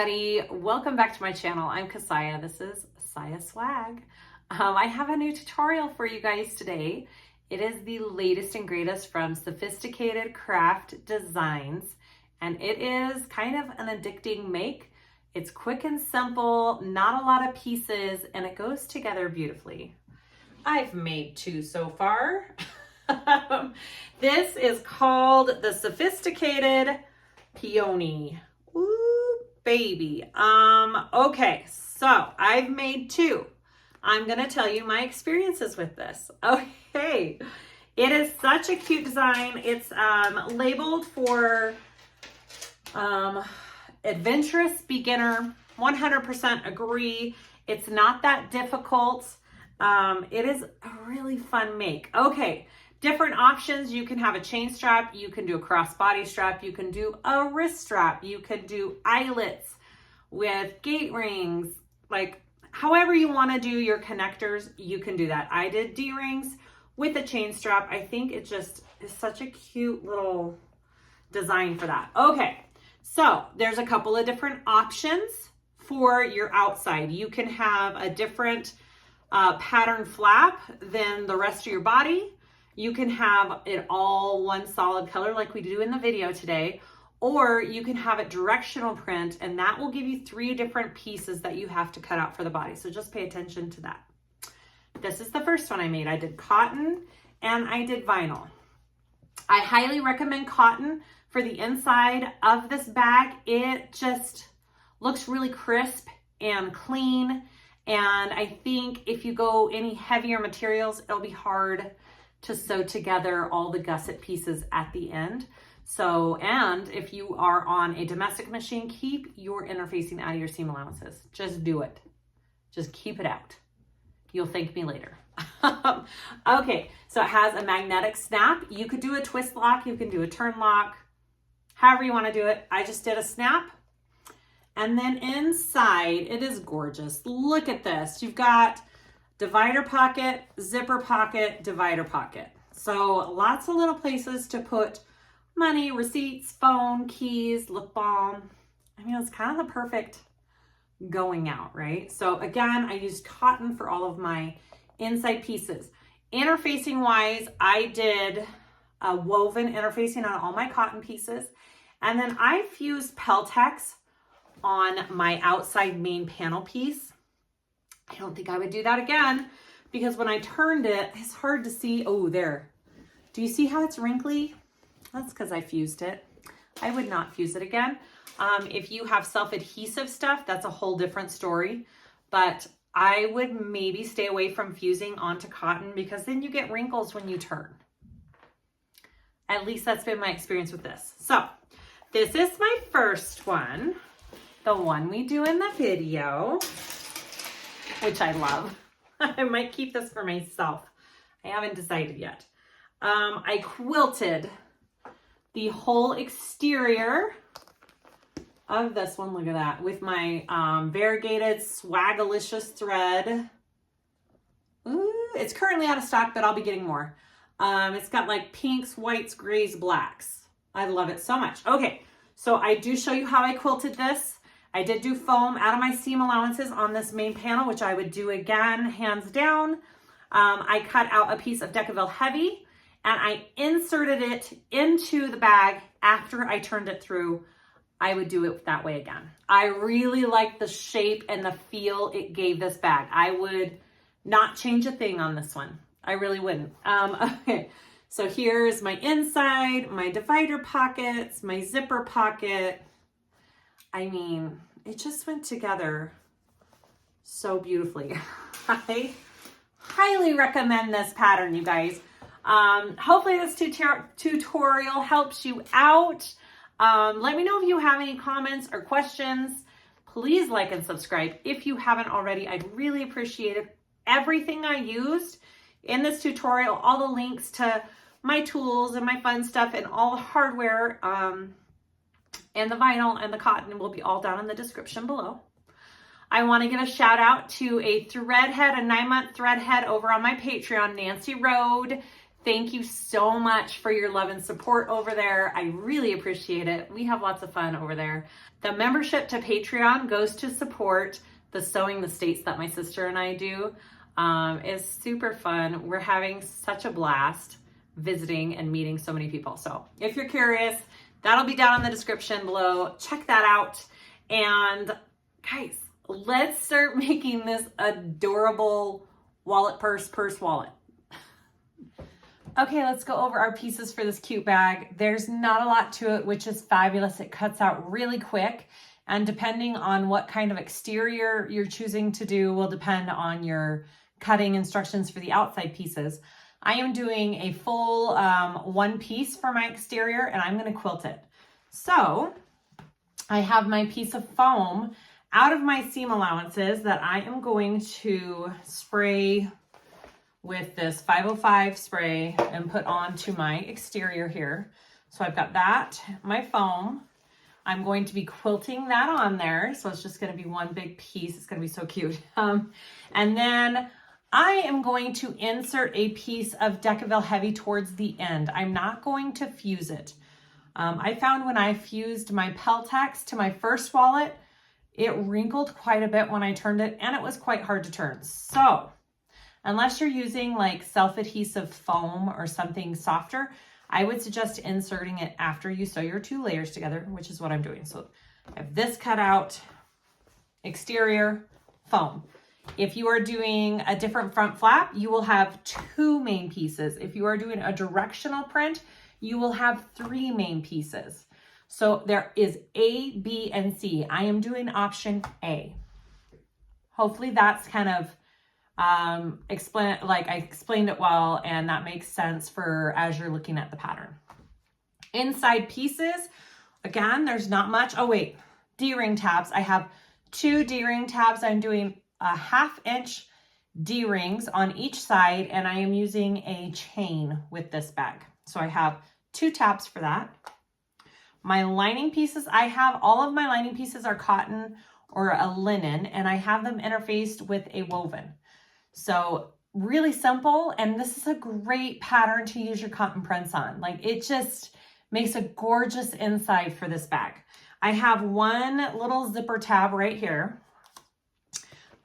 everybody, welcome back to my channel. I'm Kassiah. This is SiahSwag. I have a new tutorial for you guys today. It is the latest and greatest from Sewfisticated Craft Designs, and it is kind of an addicting make. It's quick and simple, not a lot of pieces, and it goes together beautifully. I've made two so far. This is called the Sewfisticated Peony. Ooh, baby. Okay, so I've made two. I'm gonna tell you my experiences with this. Okay, it is such a cute design. It's labeled for adventurous beginner. 100% agree. It's not that difficult. It is a really fun make. Okay, different options. You can have a chain strap, you can do a crossbody strap, you can do a wrist strap, you can do eyelets with gate rings, like however you want to do your connectors, you can do that. I did D-rings with a chain strap. I think it just is such a cute little design for that. Okay, so there's a couple of different options for your outside. You can have a different pattern flap than the rest of your body. You can have it all one solid color like we do in the video today, or you can have it directional print, and that will give you 3 different pieces that you have to cut out for the body. So just pay attention to that. This is the first one I made. I did cotton and I did vinyl. I highly recommend cotton for the inside of this bag. It just looks really crisp and clean. And I think if you go any heavier materials, it'll be hard to sew together all the gusset pieces at the end. So, and if you are on a domestic machine, keep your interfacing out of your seam allowances. Just do it. Just keep it out. You'll thank me later. Okay, so it has a magnetic snap. You could do a twist lock, you can do a turn lock, however you want to do it. I just did a snap. And then inside, it is gorgeous. Look at this. You've got divider pocket, zipper pocket, divider pocket. So lots of little places to put money, receipts, phone, keys, lip balm. I mean, it's kind of the perfect going out, right? So again, I used cotton for all of my inside pieces. Interfacing wise, I did a woven interfacing on all my cotton pieces. And then I fused Peltex on my outside main panel piece. I don't think I would do that again because when I turned it, it's hard to see. Oh, there. Do you see how it's wrinkly? That's because I fused it. I would not fuse it again. If you have self-adhesive stuff, that's a whole different story. But I would maybe stay away from fusing onto cotton because then you get wrinkles when you turn. At least that's been my experience with this. So this is my first one, the one we do in the video, which I love. I might keep this for myself. I haven't decided yet. I quilted the whole exterior of this one. Look at that, with my variegated Swagalicious thread. Ooh, it's currently out of stock, but I'll be getting more. It's got like pinks, whites, grays, blacks. I love it so much. Okay, so I do show you how I quilted this. I did do foam out of my seam allowances on this main panel, which I would do again, hands down. I cut out a piece of Decaville Heavy and I inserted it into the bag after I turned it through. I would do it that way again. I really like the shape and the feel it gave this bag. I would not change a thing on this one. I really wouldn't. Okay, so here's my inside, my divider pockets, my zipper pocket. I mean, it just went together so beautifully. I highly recommend this pattern, you guys. Hopefully this tutorial helps you out. Let me know if you have any comments or questions. Please like and subscribe if you haven't already. I'd really appreciate it. Everything I used in this tutorial, all the links to my tools and my fun stuff and all the hardware, and the vinyl and the cotton will be all down in the description below. I want to give a shout out to a thread head, a 9-month thread head over on my Patreon, Nancy Road. Thank you so much for your love and support over there. I really appreciate it. We have lots of fun over there. The membership to Patreon goes to support the Sewing the States that my sister and I do. It's super fun. We're having such a blast visiting and meeting so many people. So if you're curious, that'll be down in the description below. Check that out. And guys, let's start making this adorable wallet purse wallet. Okay, let's go over our pieces for this cute bag. There's not a lot to it, which is fabulous. It cuts out really quick. And depending on what kind of exterior you're choosing to do will depend on your cutting instructions for the outside pieces. I am doing a full one piece for my exterior, and I'm going to quilt it. So I have my piece of foam out of my seam allowances that I am going to spray with this 505 spray and put onto my exterior here. So I've got that, my foam. I'm going to be quilting that on there. So it's just going to be one big piece. It's going to be so cute. And then I am going to insert a piece of Decaville Heavy towards the end. I'm not going to fuse it. I found when I fused my Peltex to my first wallet, it wrinkled quite a bit when I turned it, and it was quite hard to turn. So unless you're using like self-adhesive foam or something softer, I would suggest inserting it after you sew your two layers together, which is what I'm doing. So I have this cut out, exterior, foam. If you are doing a different front flap, you will have two main pieces. If you are doing a directional print, you will have three main pieces. So there is A, B, and C. I am doing option A. Hopefully that's kind of I explained it well, and that makes sense for as you're looking at the pattern. Inside pieces, again, there's not much. Oh wait, D-ring tabs. I have two D-ring tabs. I'm doing a 1/2 inch D-rings on each side, and I am using a chain with this bag. So I have two tabs for that. My lining pieces, I have all of my lining pieces are cotton or a linen, and I have them interfaced with a woven. So really simple, and this is a great pattern to use your cotton prints on. Like, it just makes a gorgeous inside for this bag. I have one little zipper tab right here.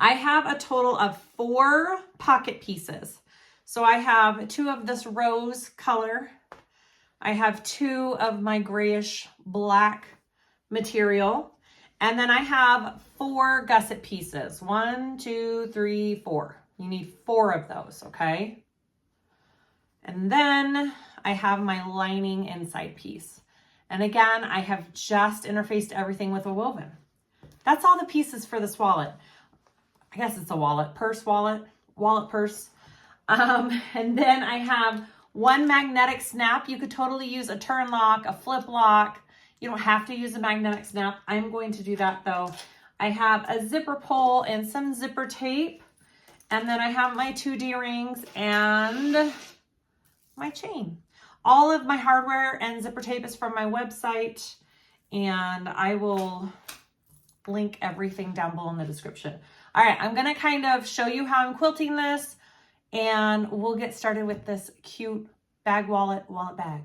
I have a total of 4 pocket pieces. So I have 2 of this rose color. I have 2 of my grayish black material. And then I have 4 gusset pieces. 1, 2, 3, 4. You need 4 of those, okay? And then I have my lining inside piece. And again, I have just interfaced everything with a woven. That's all the pieces for this wallet. I guess it's a wallet purse. And then I have 1 magnetic snap. You could totally use a turn lock, a flip lock. You don't have to use a magnetic snap. I'm going to do that though. I have a zipper pull and some zipper tape. And then I have my 2 D-rings and my chain. All of my hardware and zipper tape is from my website, and I will link everything down below in the description. All right, I'm gonna kind of show you how I'm quilting this, and we'll get started with this cute bag wallet bag.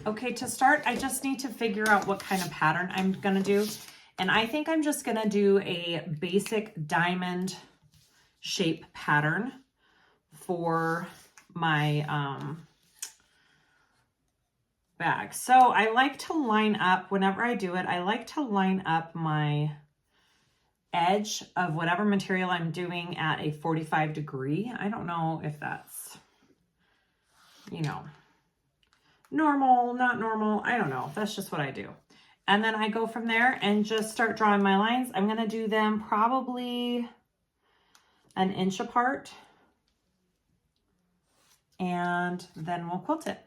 Okay, to start, I just need to figure out what kind of pattern I'm gonna do. And I think I'm just gonna do a basic diamond shape pattern for my bag. So I like to line up, whenever I do it, I like to line up my edge of whatever material I'm doing at a 45 degree. I don't know if that's, you know, normal, not normal. I don't know. That's just what I do. And then I go from there and just start drawing my lines. I'm going to do them probably an inch apart, and then we'll quilt it.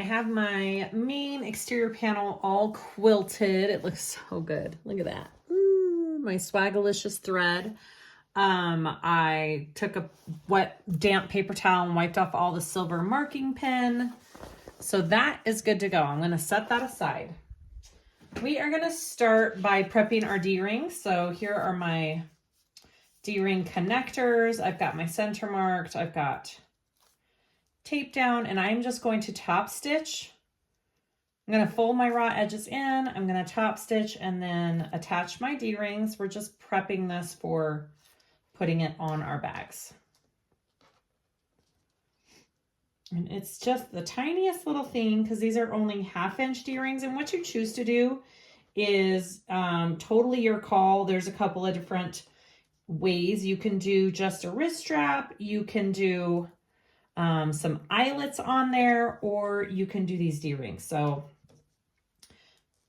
have my main exterior panel all quilted. It looks so good. Look at that. Ooh, my Swagalicious thread. I took a wet, damp paper towel and wiped off all the silver marking pen. So that is good to go. I'm going to set that aside. We are going to start by prepping our D-rings. So here are my D-ring connectors. I've got my center marked. I've got tape down, and I'm just going to top stitch. I'm going to fold my raw edges in. I'm going to top stitch and then attach my D-rings. We're just prepping this for putting it on our bags. And it's just the tiniest little thing because these are only 1/2-inch D-rings, and what you choose to do is totally your call. There's a couple of different ways. You can do just a wrist strap, you can do some eyelets on there, or you can do these D-rings. So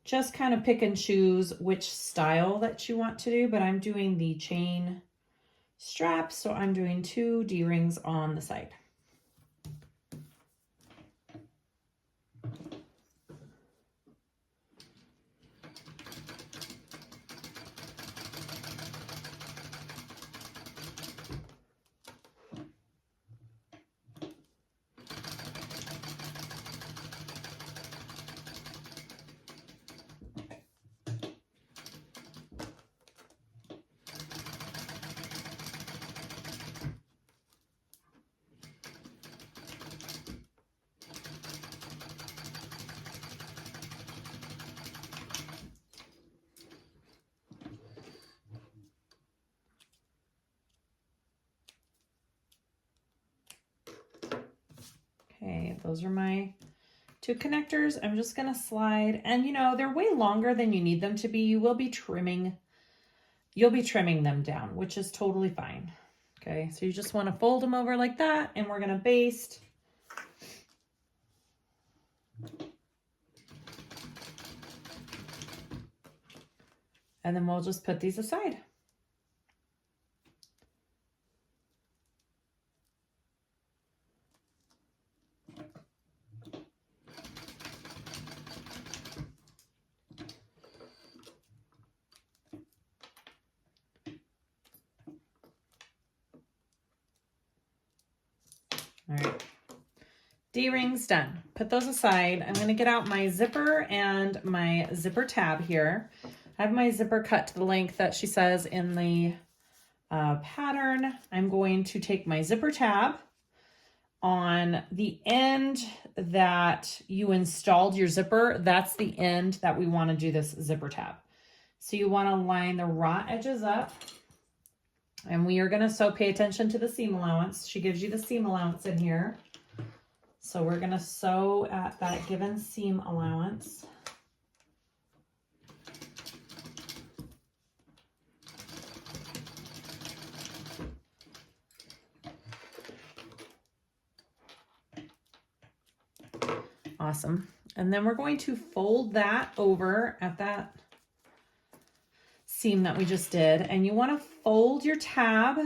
just kind of pick and choose which style that you want to do, but I'm doing the chain strap, so I'm doing 2 D-rings on the side. Okay, those are my 2 connectors. I'm just going to slide, and you know, they're way longer than you need them to be. You'll be trimming them down, which is totally fine. Okay, so you just want to fold them over like that, and we're going to baste. And then we'll just put these aside. All right, D-rings done. Put those aside. I'm going to get out my zipper and my zipper tab here. I have my zipper cut to the length that she says in the pattern. I'm going to take my zipper tab on the end that you installed your zipper. That's the end that we want to do this zipper tab. So you want to line the raw edges up. And we are going to sew, pay attention to the seam allowance. She gives you the seam allowance in here. So we're going to sew at that given seam allowance. Awesome. And then we're going to fold that over at that seam that we just did, and you want to fold your tab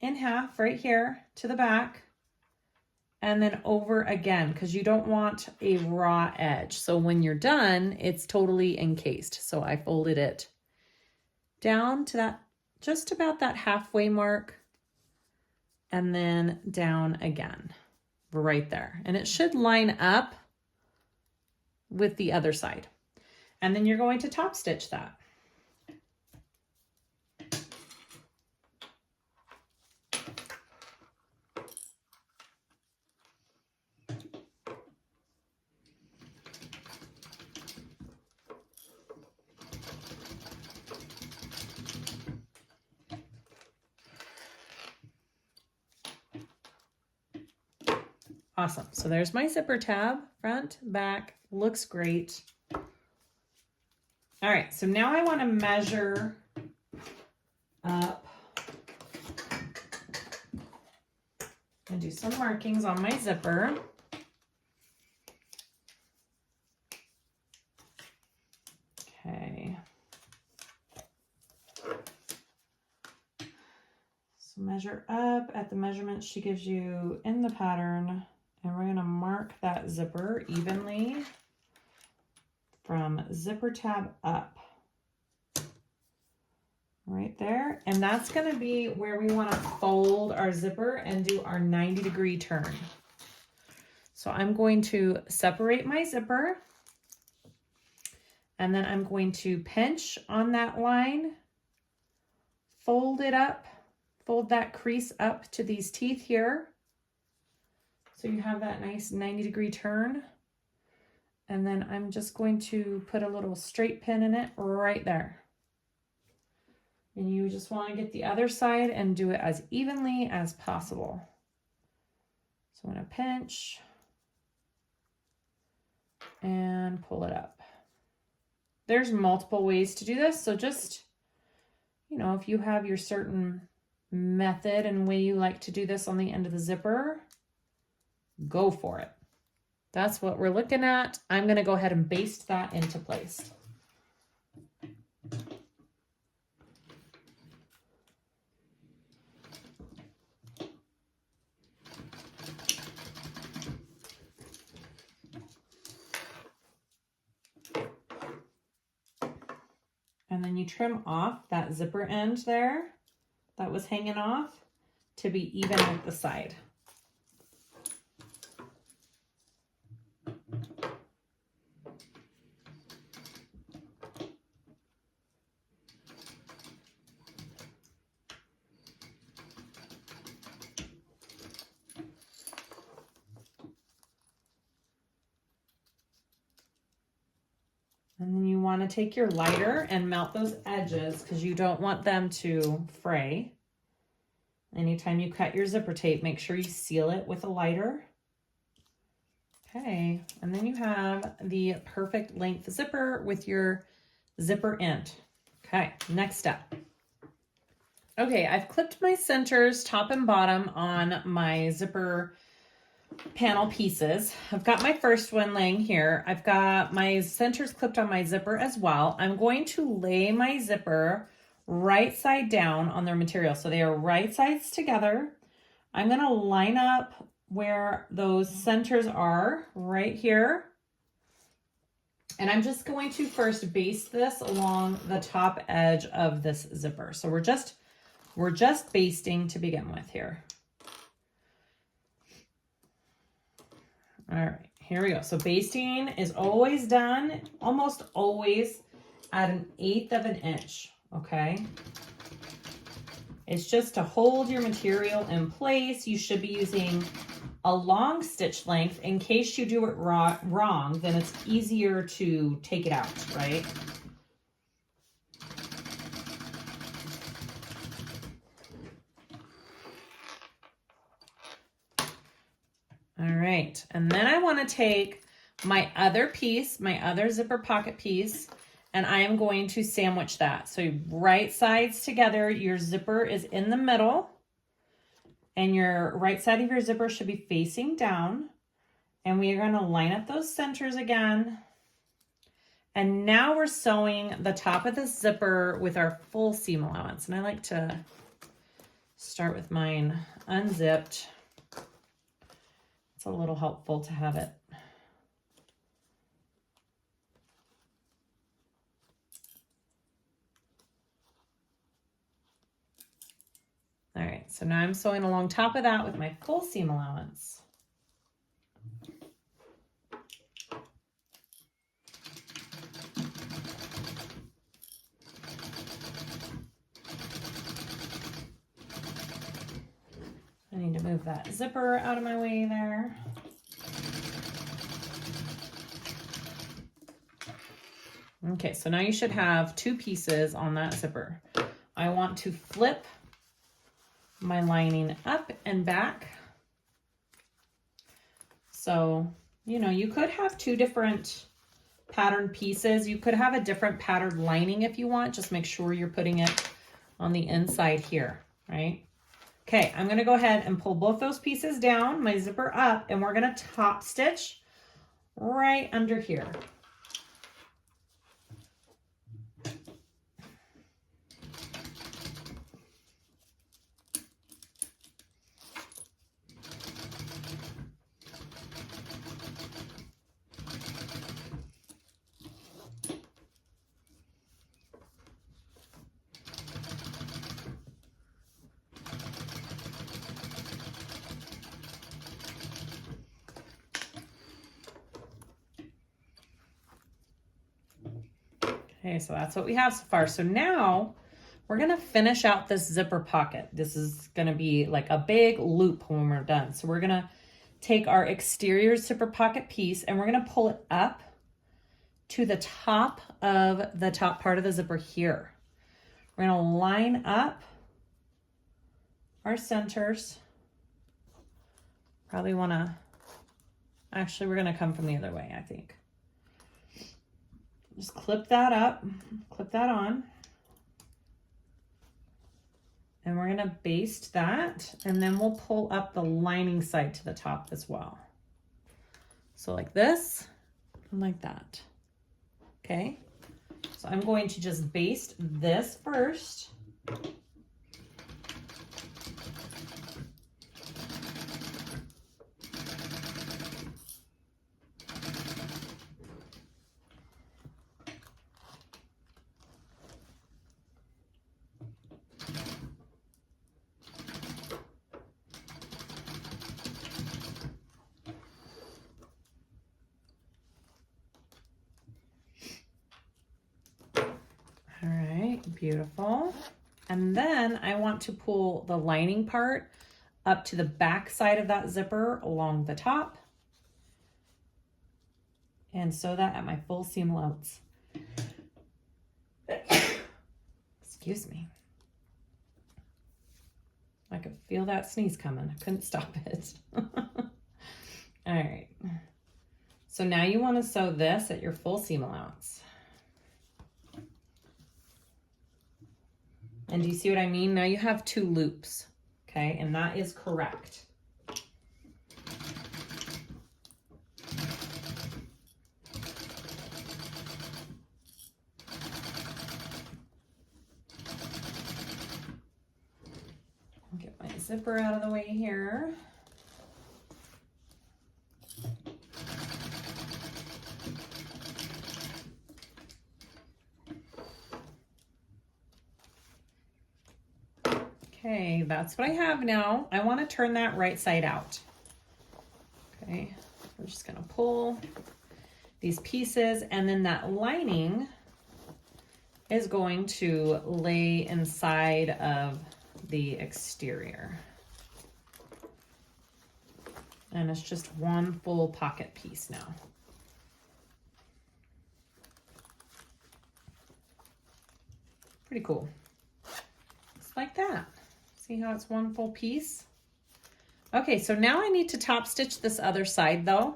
in half right here to the back and then over again, because you don't want a raw edge. So when you're done, it's totally encased. So I folded it down to that, just about that halfway mark, and then down again right there, and it should line up with the other side. And then you're going to top stitch that. Awesome. So there's my zipper tab, front, back, looks great. All right, so now I want to measure up and do some markings on my zipper. Okay. So measure up at the measurements she gives you in the pattern And we're going to mark that zipper evenly from zipper tab up. Right there. And that's going to be where we want to fold our zipper and do our 90-degree turn. So I'm going to separate my zipper, and then I'm going to pinch on that line, fold it up, fold that crease up to these teeth here. So you have that nice 90-degree turn. And then I'm just going to put a little straight pin in it right there. And you just want to get the other side and do it as evenly as possible. So I'm going to pinch and pull it up. There's multiple ways to do this. So just, you know, if you have your certain method and way you like to do this on the end of the zipper, go for it. That's what we're looking at. I'm going to go ahead and baste that into place. And then you trim off that zipper end there that was hanging off to be even with the side. And then you want to take your lighter and melt those edges because you don't want them to fray. Anytime you cut your zipper tape, make sure you seal it with a lighter. Okay, and then you have the perfect length zipper with your zipper end. Okay, next step. Okay, I've clipped my centers top and bottom on my zipper panel pieces. I've got my first one laying here. I've got my centers clipped on my zipper as well. I'm going to lay my zipper right side down on their material. So they are right sides together. I'm going to line up where those centers are right here. And I'm just going to first baste this along the top edge of this zipper. So we're just basting to begin with here. All right, here we go. So basting is always done, almost always at 1/8 of an inch, okay? It's just to hold your material in place. You should be using a long stitch length. In case you do it wrong, then it's easier to take it out, right? All right, and then I want to take my other piece, my other zipper pocket piece, and I am going to sandwich that. So right sides together, your zipper is in the middle, and your right side of your zipper should be facing down. And we are going to line up those centers again. And now we're sewing the top of the zipper with our full seam allowance. And I like to start with mine unzipped. It's a little helpful to have it. All right, so now I'm sewing along top of that with my full seam allowance. I need to move that zipper out of my way there. Okay, so now you should have 2 pieces on that zipper. I want to flip my lining up and back. So, you know, you could have 2 different pattern pieces. You could have a different pattern lining if you want. Just make sure you're putting it on the inside here, right? Okay, I'm going to go ahead and pull both those pieces down, my zipper up, and we're going to top stitch right under here. Okay, so that's what we have so far. So now we're gonna finish out this zipper pocket. This is gonna be like a big loop when we're done. So we're gonna take our exterior zipper pocket piece and we're gonna pull it up to the top of the top part of the zipper here. We're gonna line up our centers. Probably wanna, actually we're gonna come from the other way, I think. Just clip that up, clip that on. And we're gonna baste that, and then we'll pull up the lining side to the top as well. So like this, and like that, okay? So I'm going to just baste this first. All right, beautiful. And then I want to pull the lining part up to the back side of that zipper along the top and sew that at my full seam allowance. Excuse me. I could feel that sneeze coming. I couldn't stop it. All right. So now you want to sew this at your full seam allowance. And do you see what I mean? Now you have 2 loops, okay? And that is correct. I'll get my zipper out of the way here. Okay, that's what I have now. I want to turn that right side out. Okay, we're just going to pull these pieces, and then that lining is going to lay inside of the exterior. And it's just one full pocket piece now. Pretty cool. Just like that. See how it's one full piece? Okay, so now I need to top stitch this other side though,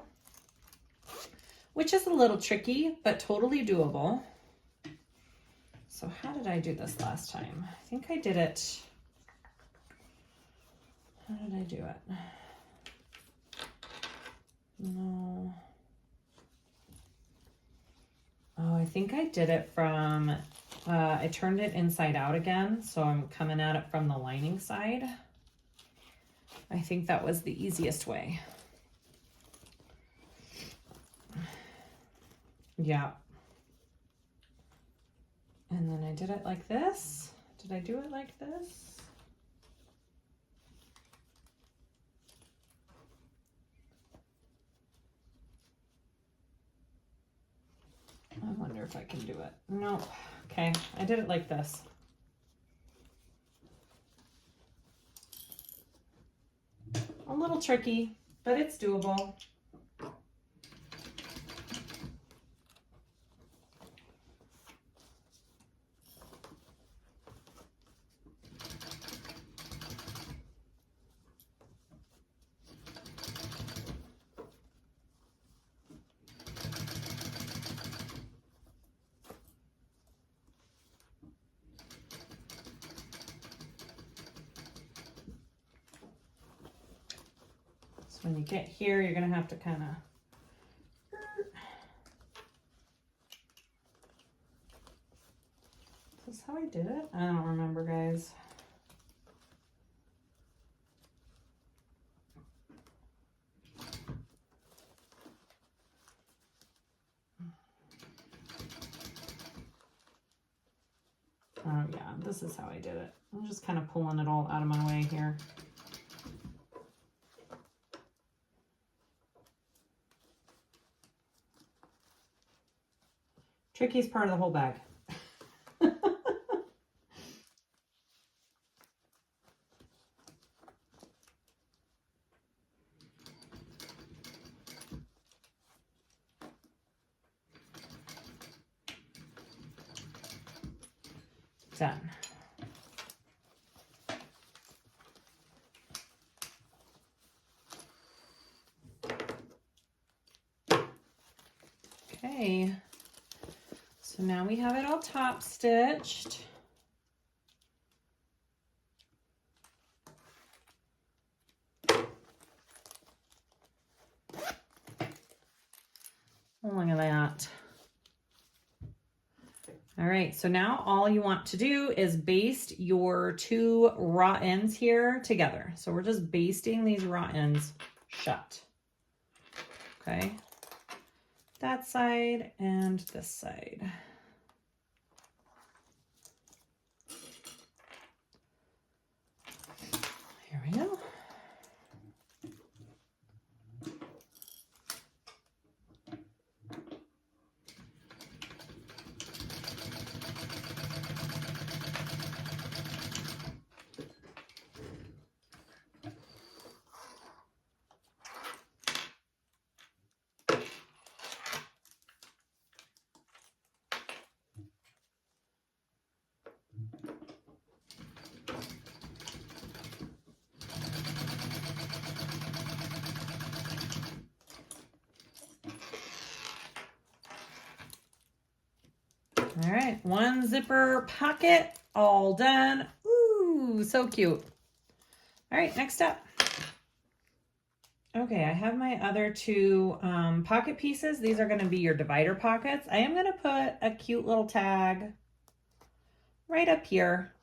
which is a little tricky, but totally doable. So how did I do this last time? I think I did it. How did I do it? No. Oh, I think I did it from, I turned it inside out again, so I'm coming at it from the lining side. I think that was the easiest way. Yeah. And then I did it like this. Did I do it like this? I wonder if I can do it. No. Okay, I did it like this. A little tricky, but it's doable. When you get here, you're gonna have to kind of, is this how I did it? I don't remember, guys. Oh yeah, this is how I did it. I'm just kind of pulling it all out of my way here. Trickiest part of the whole bag. Done. Okay, so now we have it all top stitched. Look at that. All right, so now all you want to do is baste your two raw ends here together. So we're just basting these raw ends shut. Okay, that side and this side. Here we go. All right, one zipper pocket, all done. Ooh, so cute. All right, next up. Okay, I have my other two pocket pieces. These are gonna be your divider pockets. I am gonna put a cute little tag right up here.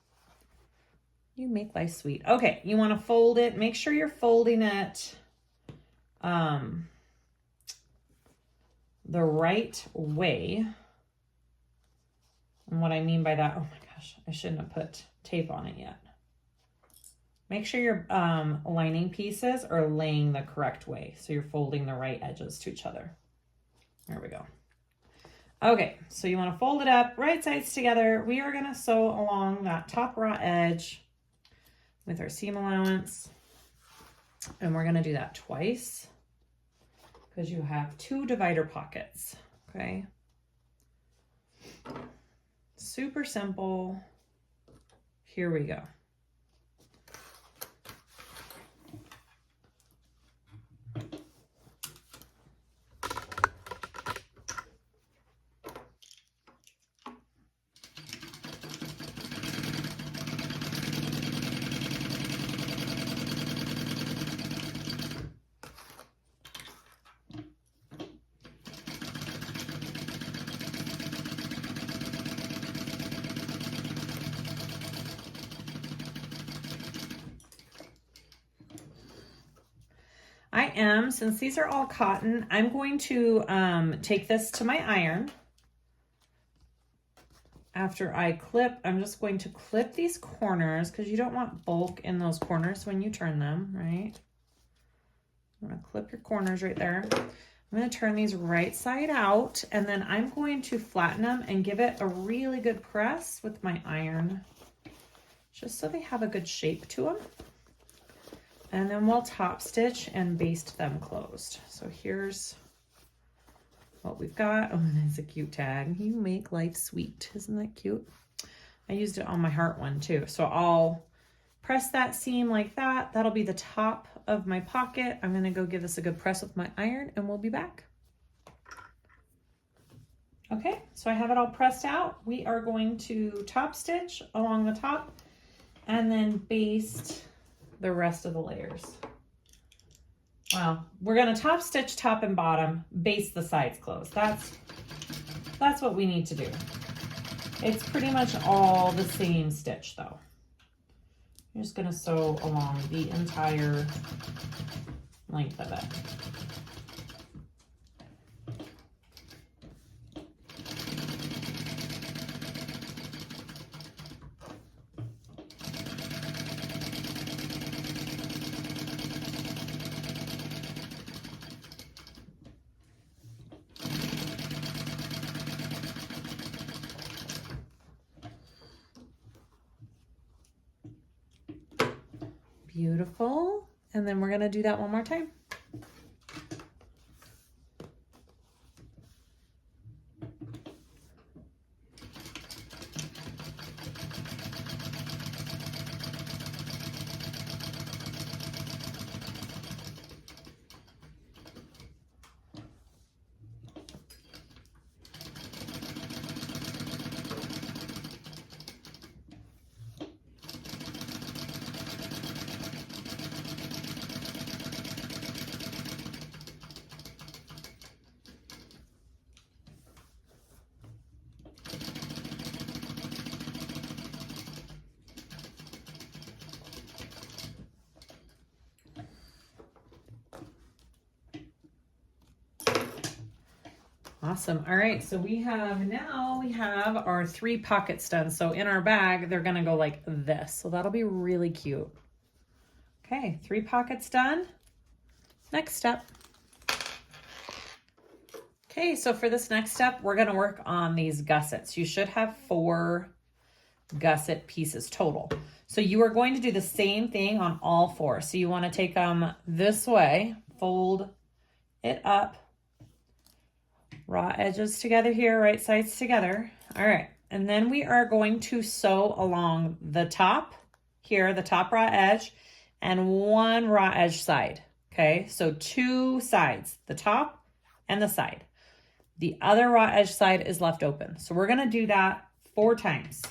You make life sweet. Okay, you wanna fold it. Make sure you're folding it the right way. And what I mean by that, oh my gosh, I shouldn't have put tape on it yet. Make sure your lining pieces are laying the correct way. So you're folding the right edges to each other. There we go. Okay, so you want to fold it up, right sides together. We are going to sew along that top raw edge with our seam allowance. And we're going to do that twice because you have two divider pockets. Okay. Super simple. Here we go. Since these are all cotton, I'm going to take this to my iron. After I clip, I'm just going to clip these corners because you don't want bulk in those corners when you turn them, right? I'm gonna clip your corners right there. I'm gonna turn these right side out and then I'm going to flatten them and give it a really good press with my iron, just so they have a good shape to them. And then we'll top stitch and baste them closed. So here's what we've got. Oh, that's a cute tag. You make life sweet. Isn't that cute? I used it on my heart one too. So I'll press that seam like that. That'll be the top of my pocket. I'm gonna go give this a good press with my iron and we'll be back. Okay, so I have it all pressed out. We are going to top stitch along the top and then baste the rest of the layers. Well, we're gonna top stitch top and bottom, baste the sides closed. That's what we need to do. It's pretty much all the same stitch though. I'm just gonna sew along the entire length of it. Beautiful. And then we're gonna do that one more time. Awesome. All right, so we have our 3 pockets done. So in our bag, they're gonna go like this. So that'll be really cute. Okay, 3 pockets done. Next step. Okay, so for this next step, we're gonna work on these gussets. You should have 4 gusset pieces total. So you are going to do the same thing on all 4. So you wanna take them this way, fold it up, raw edges together here, right sides together. All right, and then we are going to sew along the top here, the top raw edge, and 1 raw edge side. Okay, so 2 sides, the top and the side. The other raw edge side is left open. So we're gonna do that 4 times.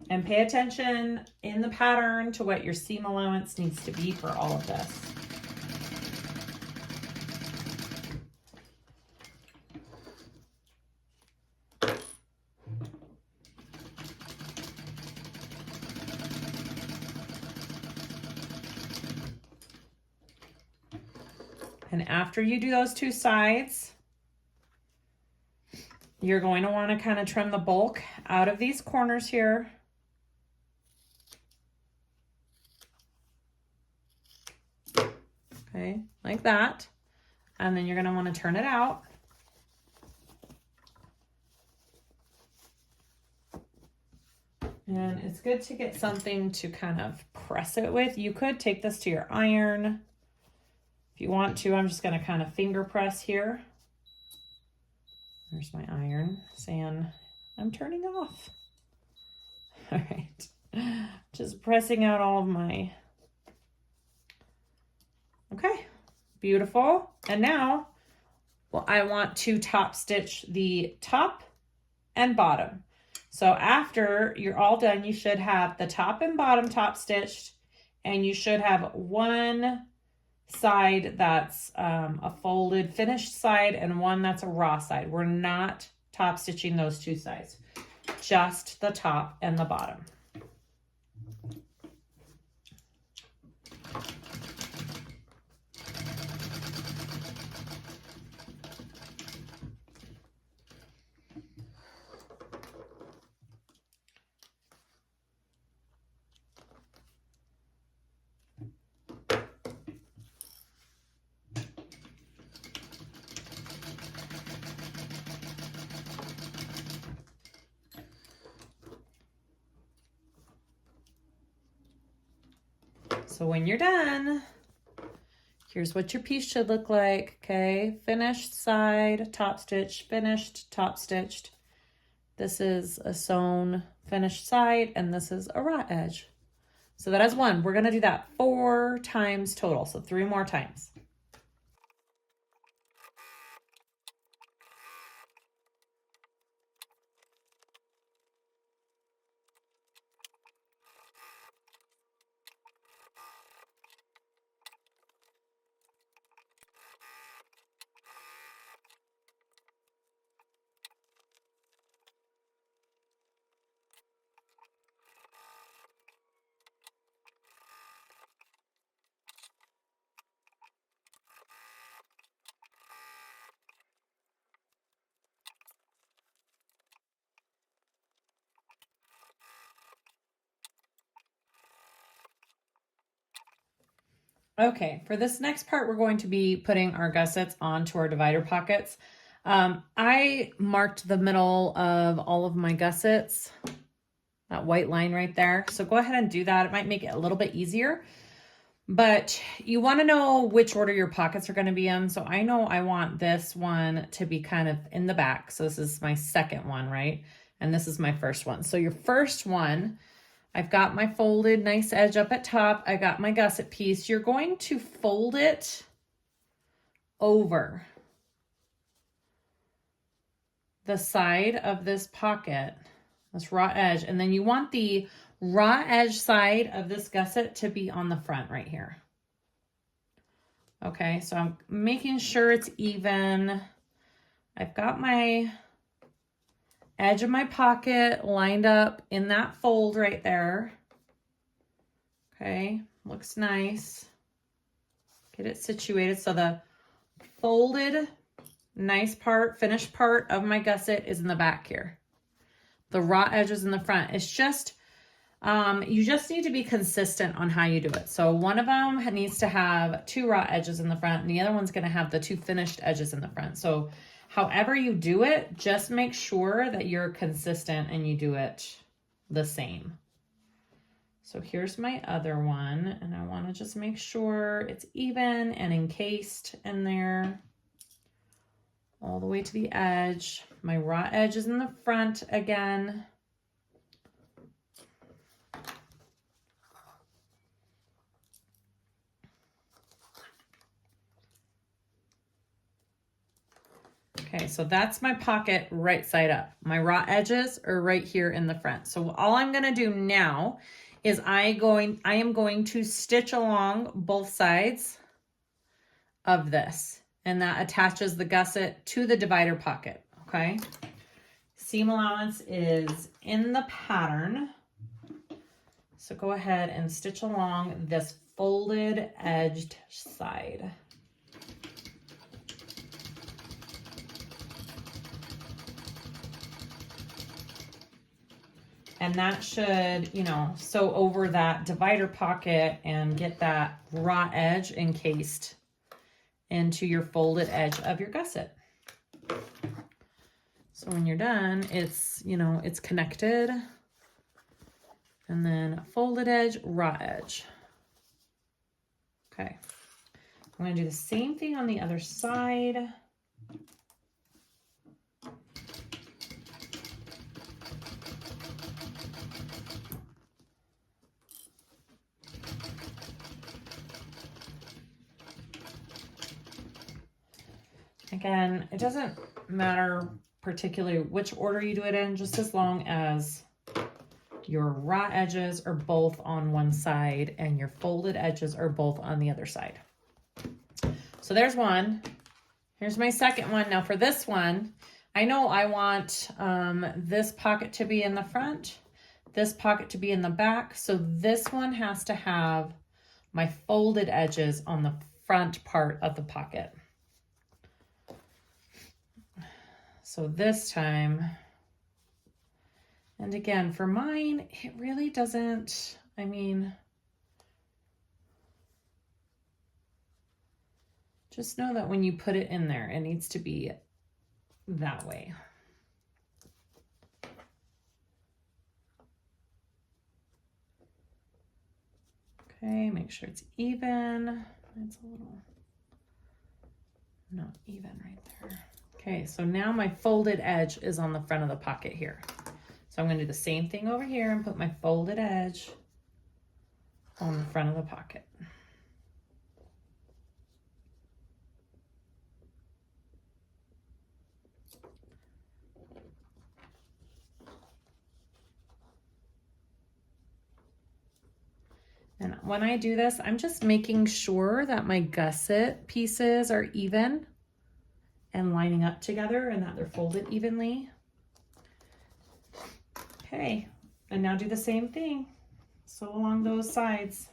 And pay attention in the pattern to what your seam allowance needs to be for all of this. And after you do those 2 sides, you're going to want to kind of trim the bulk out of these corners here. Okay, like that. And then you're going to want to turn it out. And it's good to get something to kind of press it with. You could take this to your iron if you want to. I'm just going to kind of finger press here. There's my iron saying I'm turning off. All right, just pressing out all of my. Okay, beautiful. And now, well, I want to top stitch the top and bottom. So after you're all done, you should have the top and bottom top stitched, and you should have 1 side that's a folded finished side and 1 that's a raw side. We're not top stitching those 2 sides, just the top and the bottom. So when you're done, here's what your piece should look like, okay? Finished side, top stitch, finished, top stitched. This is a sewn finished side, and this is a raw edge. So that is 1. We're gonna do that 4 times total, so 3 more times. Okay, for this next part, we're going to be putting our gussets onto our divider pockets. I marked the middle of all of my gussets, that white line right there. So go ahead and do that. It might make it a little bit easier, but you want to know which order your pockets are going to be in. So I know I want this one to be kind of in the back. So this is my second one, right? And this is my first one. So your first one, I've got my folded nice edge up at top. I got my gusset piece. You're going to fold it over the side of this pocket, this raw edge, and then you want the raw edge side of this gusset to be on the front right here. Okay, so I'm making sure it's even. I've got my edge of my pocket lined up in that fold right there. Okay, looks nice. Get it situated so the folded nice part, finished part of my gusset is in the back here. The raw edge is in the front. It's just, you just need to be consistent on how you do it. So one of them needs to have 2 raw edges in the front, and the other one's going to have the 2 finished edges in the front. So however you do it, just make sure that you're consistent and you do it the same. So here's my other one, and I want to just make sure it's even and encased in there all the way to the edge. My raw edge is in the front again. Okay, so that's my pocket right side up. My raw edges are right here in the front. So all I'm gonna do now is I am going to stitch along both sides of this, and that attaches the gusset to the divider pocket, okay? Seam allowance is in the pattern. So go ahead and stitch along this folded edged side. And that should, you know, sew over that divider pocket and get that raw edge encased into your folded edge of your gusset. So when you're done, it's, you know, it's connected. And then folded edge, raw edge. Okay. I'm going to do the same thing on the other side. Again, it doesn't matter particularly which order you do it in, just as long as your raw edges are both on one side and your folded edges are both on the other side. So there's one. Here's my second one. Now for this one, I know I want this pocket to be in the front, this pocket to be in the back. So this one has to have my folded edges on the front part of the pocket. So this time, and again, for mine, it really doesn't, I mean, just know that when you put it in there, it needs to be that way. Okay, make sure it's even. It's a little not even right there. Okay, so now my folded edge is on the front of the pocket here. So I'm going to do the same thing over here and put my folded edge on the front of the pocket. And when I do this, I'm just making sure that my gusset pieces are even and lining up together and that they're folded evenly. Okay, and now do the same thing. Sew along those sides.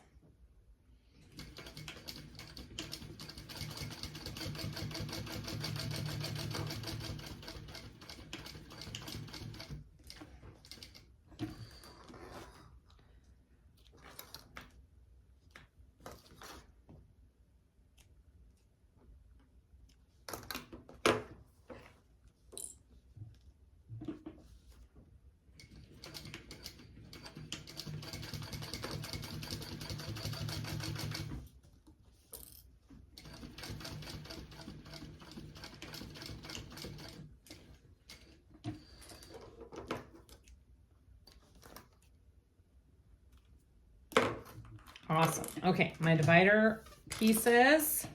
Awesome. Okay, my divider pieces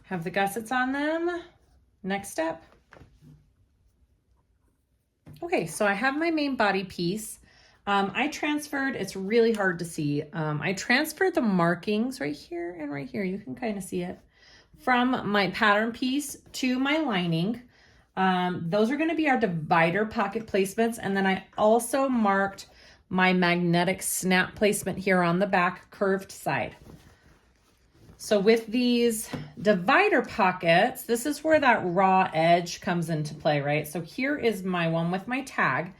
have the gussets on them. Next step. Okay, so I have my main body piece. I transferred, it's really hard to see. I transferred the markings right here and right here. You can kind of see it from my pattern piece to my lining. Those are going to be our divider pocket placements. And then I also marked my magnetic snap placement here on the back curved side. So with these divider pockets, this is where that raw edge comes into play, right? So here is my one with my tag.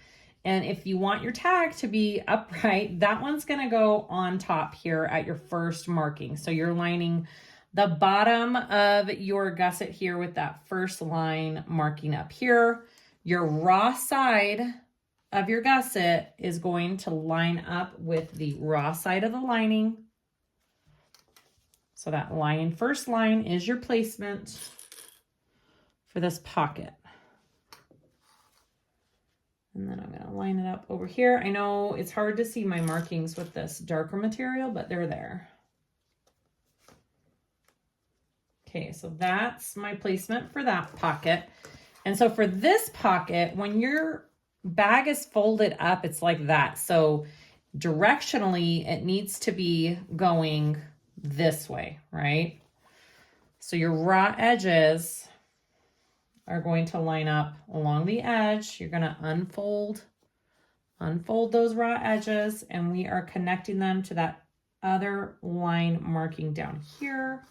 And if you want your tag to be upright, that one's gonna go on top here at your first marking. So you're lining the bottom of your gusset here with that first line marking up here. Your raw side of your gusset is going to line up with the raw side of the lining. So that line, first line is your placement for this pocket. And then I'm gonna line it up over here. I know it's hard to see my markings with this darker material, but they're there. Okay, so that's my placement for that pocket. And so for this pocket, when your bag is folded up, it's like that. So directionally, it needs to be going this way, right? So your raw edges are going to line up along the edge. You're going to unfold those raw edges, and we are connecting them to that other line marking down here.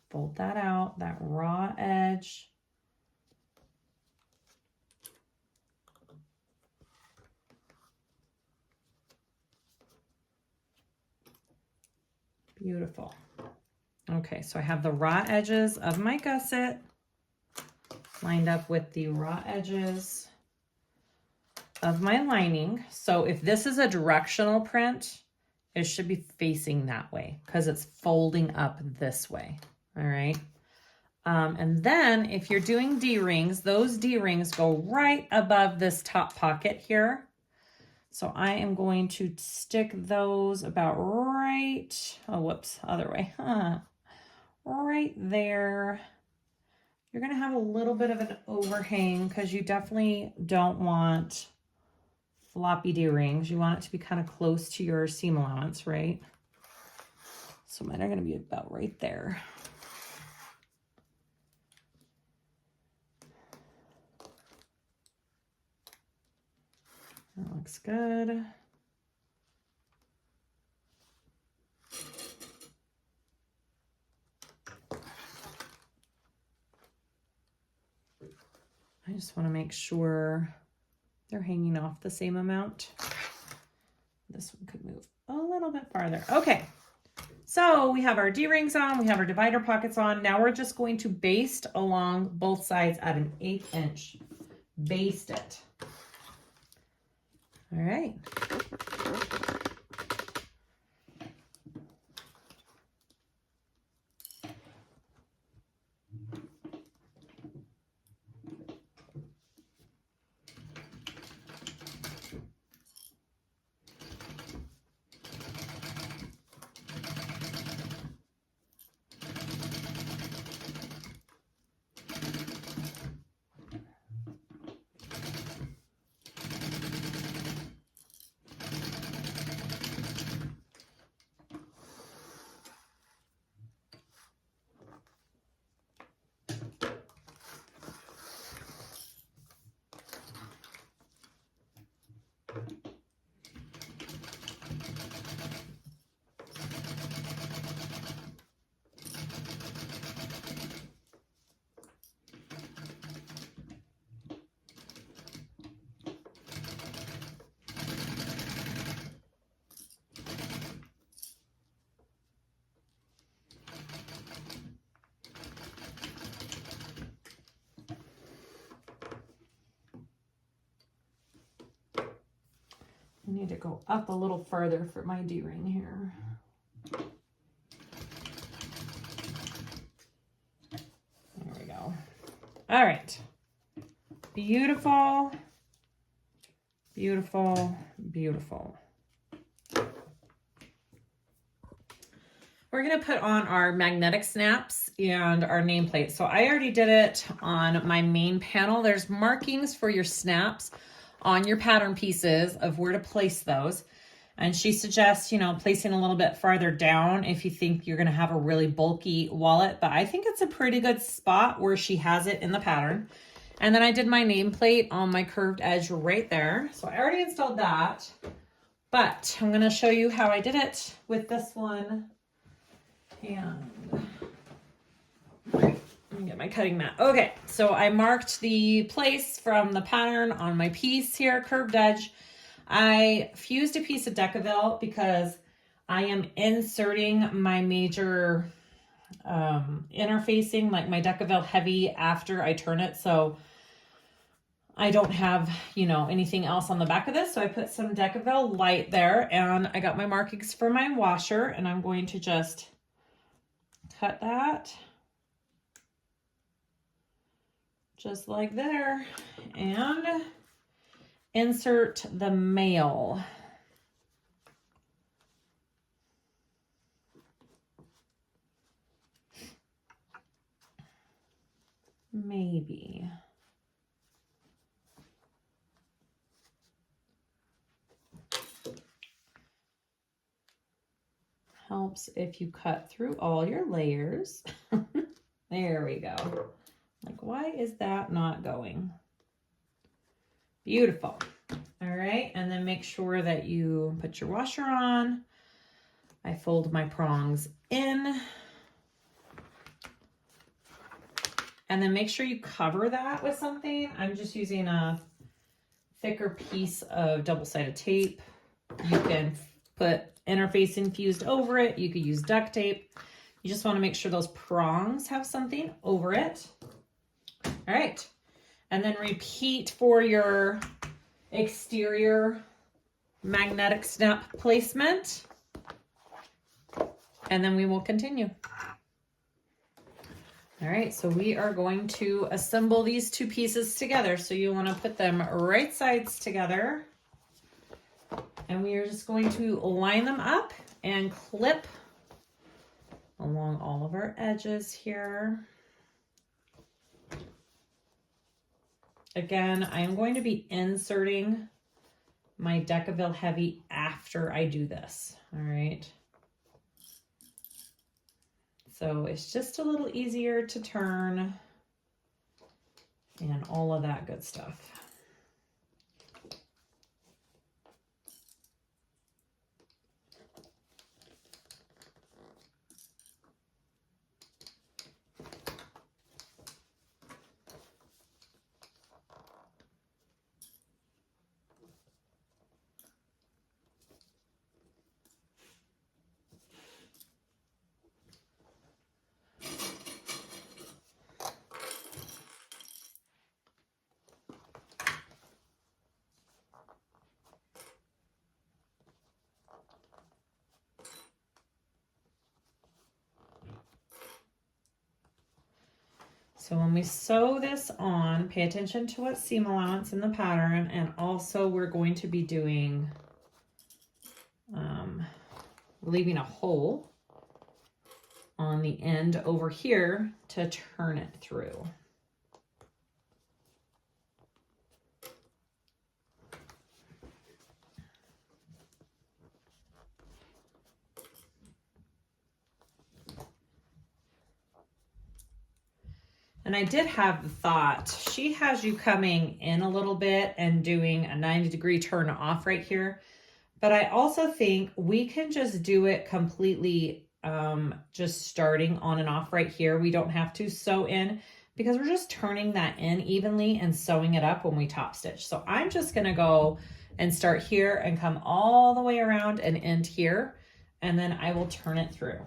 Fold that out, that raw edge. Beautiful. Okay, so I have the raw edges of my gusset lined up with the raw edges of my lining. So if this is a directional print, it should be facing that way because it's folding up this way. All right. And then if you're doing D-rings, those D-rings go right above this top pocket here. So I am going to stick those about right, oh, whoops, other way, right there. You're gonna have a little bit of an overhang because you definitely don't want floppy D-rings. You want it to be kind of close to your seam allowance, right? So mine are gonna be about right there. That looks good. I just want to make sure they're hanging off the same amount. This one could move a little bit farther. Okay, so we have our D-rings on, we have our divider pockets on. Now we're just going to baste along both sides at an 1/8 inch. Baste it. All right. I need to go up a little further for my D-ring here. There we go. All right. Beautiful, beautiful, beautiful. We're going to put on our magnetic snaps and our nameplate. So I already did it on my main panel. There's markings for your snaps on your pattern pieces of where to place those. And she suggests, you know, placing a little bit farther down if you think you're going to have a really bulky wallet. But I think it's a pretty good spot where she has it in the pattern. And then I did my nameplate on my curved edge right there. So I already installed that. But I'm going to show you how I did it with this one. And let me get my cutting mat. Okay, so I marked the place from the pattern on my piece here, curved edge. I fused a piece of Decaville because I am inserting my major interfacing, like my Decaville heavy, after I turn it. So I don't have, you know, anything else on the back of this. So I put some Decaville light there, and I got my markings for my washer, and I'm going to just cut that just like there and insert the male. Maybe. Helps if you cut through all your layers. There we go. Like, why is that not going? Beautiful. All right, and then make sure that you put your washer on. I fold my prongs in. And then make sure you cover that with something. I'm just using a thicker piece of double-sided tape. You can put interfacing fused over it. You could use duct tape. You just want to make sure those prongs have something over it. All right. And then repeat for your exterior magnetic snap placement. And then we will continue. All right, so we are going to assemble these two pieces together. So you want to put them right sides together. And we are just going to line them up and clip along all of our edges here. Again, I am going to be inserting my Decaville heavy after I do this, all right? So it's just a little easier to turn and all of that good stuff. So when we sew this on, pay attention to what seam allowance in the pattern, and also we're going to be doing, leaving a hole on the end over here to turn it through. And I did have the thought, she has you coming in a little bit and doing a 90-degree turn off right here. But I also think we can just do it completely, just starting on and off right here. We don't have to sew in because we're just turning that in evenly and sewing it up when we top stitch. So I'm just gonna go and start here and come all the way around and end here. And then I will turn it through.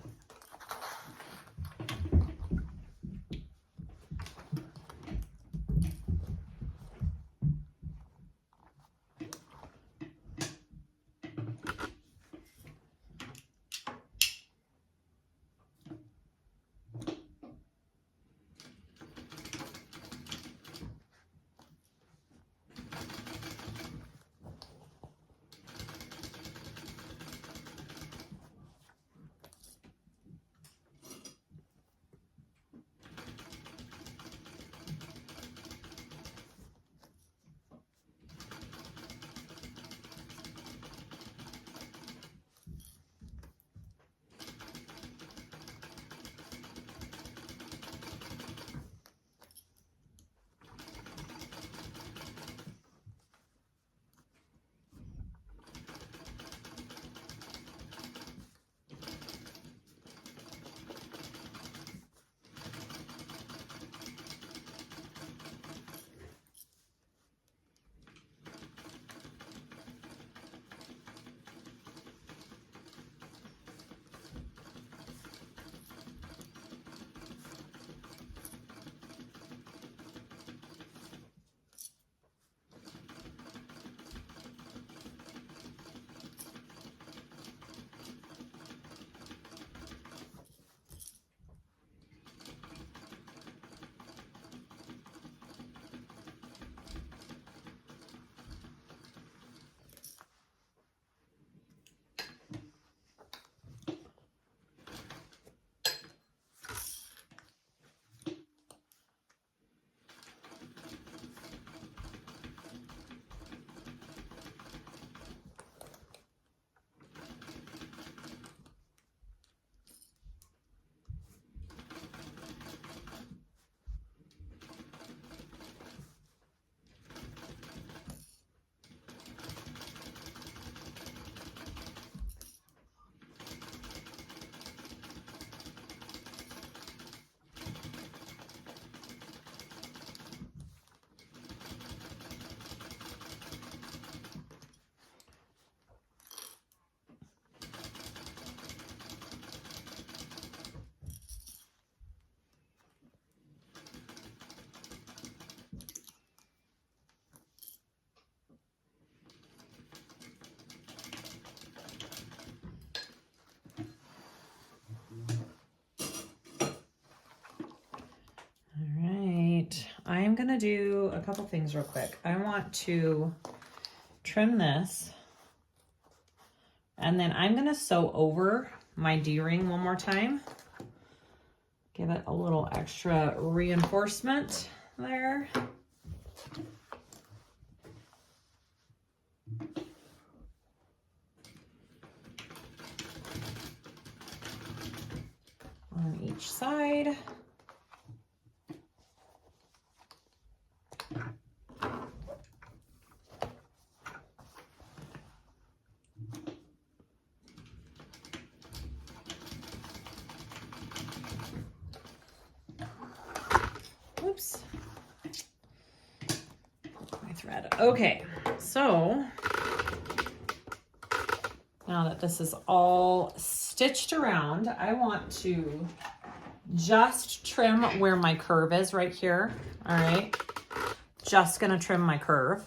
I'm gonna do a couple things real quick. I want to trim this, and then I'm gonna sew over my D-ring one more time. Give it a little extra reinforcement there. On each side. Oops. My thread. Okay, so now that this is all stitched around, I want to just trim where my curve is right here. All right, just gonna trim my curve.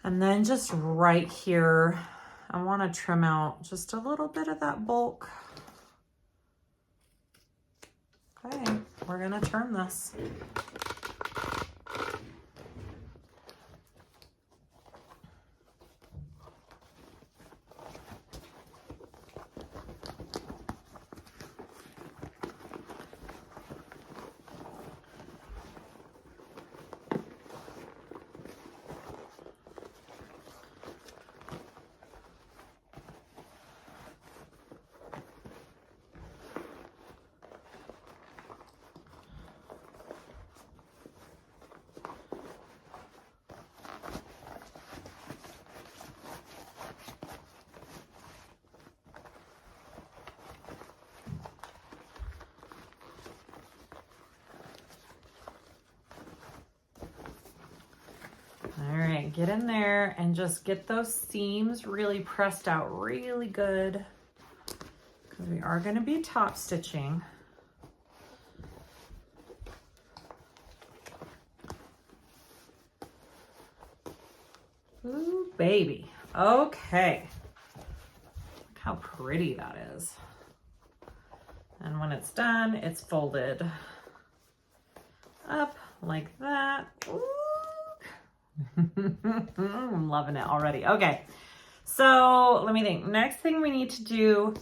And then just right here, I want to trim out just a little bit of that bulk. Okay, we're gonna turn this. All right, get in there and just get those seams really pressed out really good, because we are going to be top stitching. Ooh, baby. Okay. Look how pretty that is. And when it's done, it's folded up like that. Ooh. I'm loving it already. Okay, so let me think. Next thing we need to do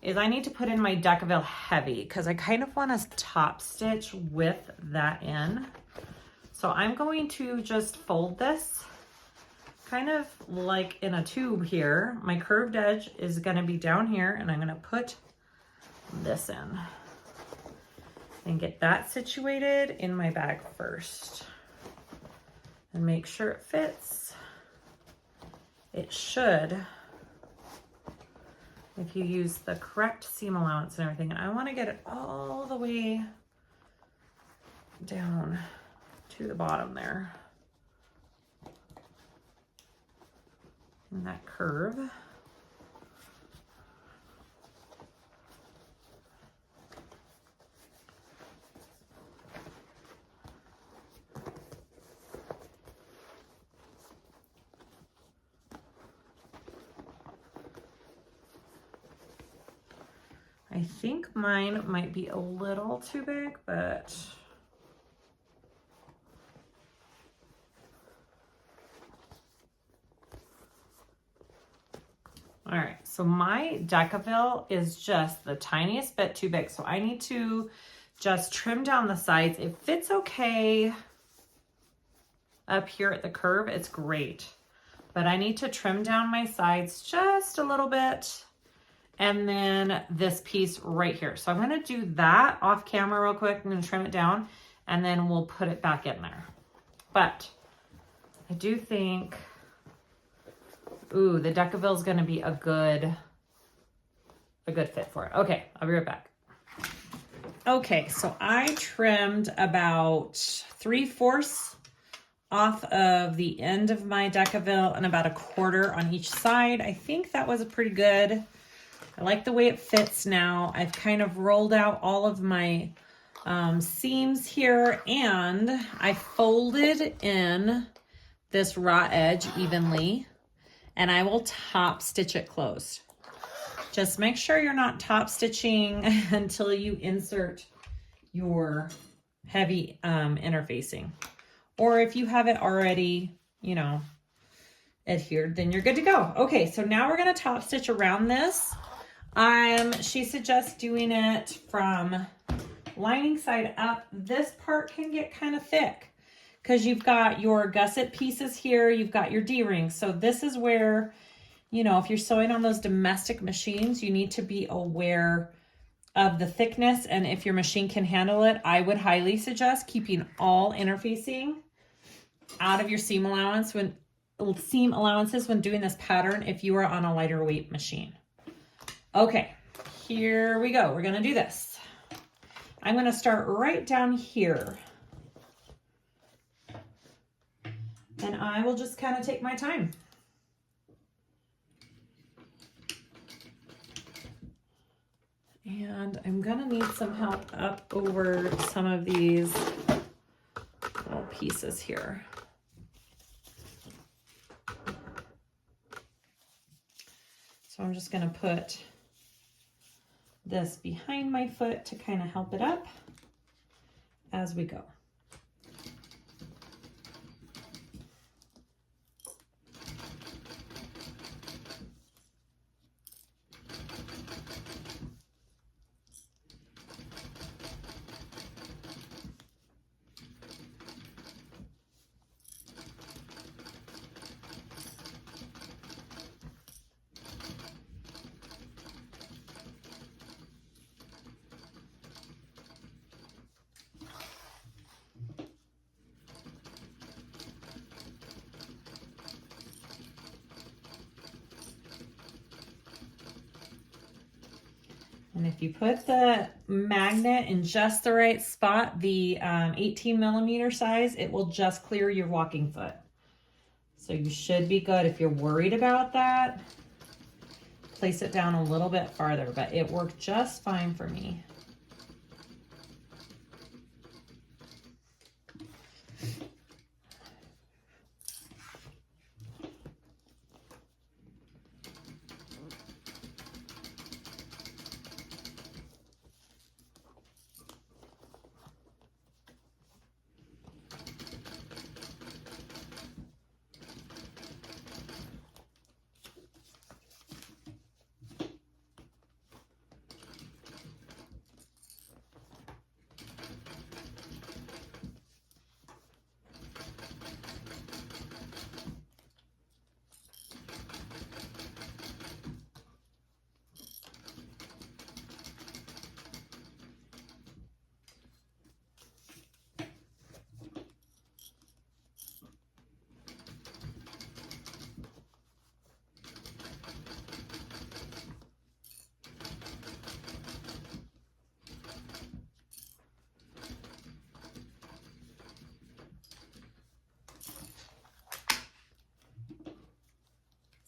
is I need to put in my Decaville heavy, because I kind of want to top stitch with that in. So I'm going to just fold this kind of like in a tube here. My curved edge is going to be down here, and I'm going to put this in and get that situated in my bag first. And make sure it fits. It should, if you use the correct seam allowance and everything. And I want to get it all the way down to the bottom there. And that curve. I think mine might be a little too big, but all right, so my Decaville is just the tiniest bit too big, so I need to just trim down the sides. It fits okay up here at the curve, it's great, but I need to trim down my sides just a little bit. And then this piece right here. So I'm going to do that off camera real quick. I'm going to trim it down, and then we'll put it back in there. But I do think, ooh, the Decaville is going to be a good fit for it. Okay, I'll be right back. Okay, so I trimmed about 3/4 off of the end of my Decaville and about 1/4 on each side. I think that was pretty good. I like the way it fits now. I've kind of rolled out all of my seams here, and I folded in this raw edge evenly, and I will top stitch it closed. Just make sure you're not top stitching until you insert your heavy interfacing. Or if you have it already, you know, adhered, then you're good to go. Okay, so now we're gonna top stitch around this. She suggests doing it from lining side up. This part can get kind of thick because you've got your gusset pieces here, you've got your D-rings. So this is where, you know, if you're sewing on those domestic machines, you need to be aware of the thickness, and if your machine can handle it, I would highly suggest keeping all interfacing out of your seam allowances when doing this pattern if you are on a lighter weight machine. Okay, here we go. We're gonna do this. I'm gonna start right down here, and I will just kind of take my time. And I'm gonna need some help up over some of these little pieces here. So I'm just gonna put this behind my foot to kind of help it up as we go. And if you put the magnet in just the right spot, the 18mm size, it will just clear your walking foot. So you should be good. If you're worried about that, place it down a little bit farther, but it worked just fine for me.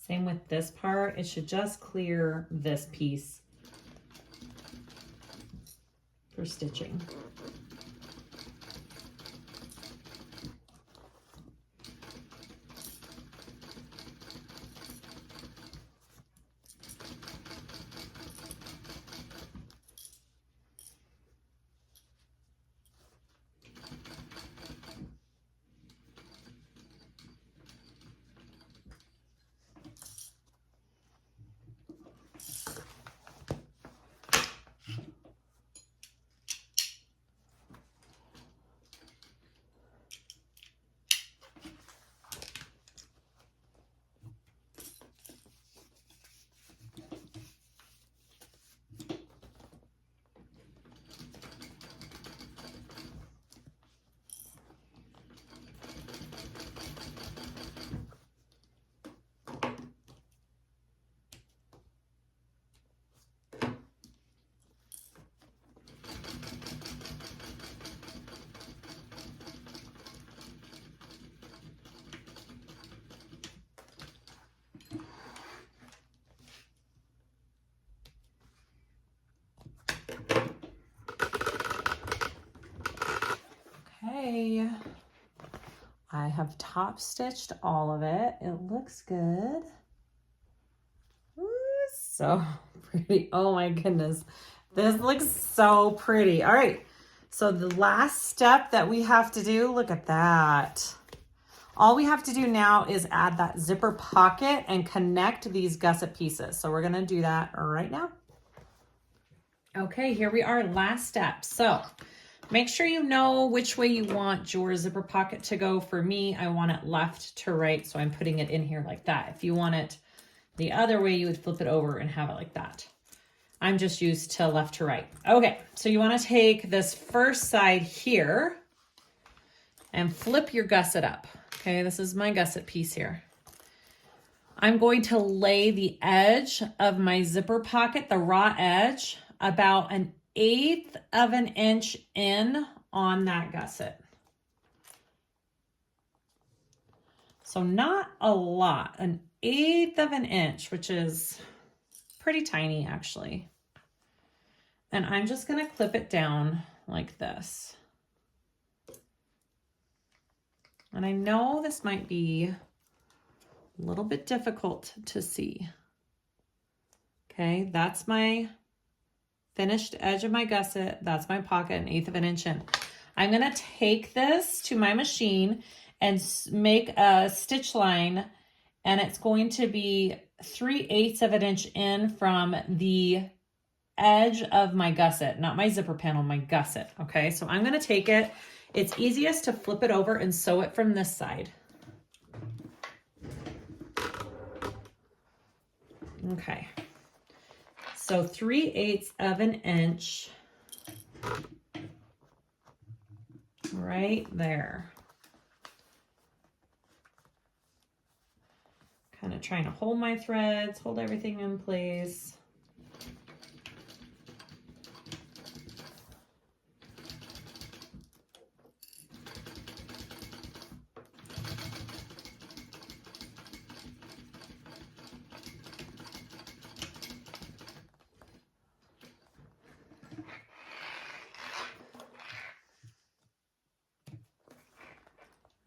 Same with this part, it should just clear this piece for stitching. Okay. I have top stitched all of it. It looks good. Ooh, so pretty. Oh my goodness. This looks so pretty. All right. So the last step that we have to do, look at that. All we have to do now is add that zipper pocket and connect these gusset pieces. So we're going to do that right now. Okay, here we are, last step. So make sure you know which way you want your zipper pocket to go. For me, I want it left to right, so I'm putting it in here like that. If you want it the other way, you would flip it over and have it like that. I'm just used to left to right. Okay, so you want to take this first side here and flip your gusset up. Okay, this is my gusset piece here. I'm going to lay the edge of my zipper pocket, the raw edge, about 1/8 of an inch in on that gusset. So not a lot, 1/8 of an inch, which is pretty tiny actually. And I'm just gonna clip it down like this. And I know this might be a little bit difficult to see. Okay, that's my finished edge of my gusset. That's my pocket, 1/8 of an inch in. I'm gonna take this to my machine and make a stitch line, and it's going to be 3/8 of an inch in from the edge of my gusset, not my zipper panel, my gusset. Okay, so I'm gonna take it. It's easiest to flip it over and sew it from this side. Okay, so 3/8 of an inch right there. Kind of trying to hold my threads, hold everything in place.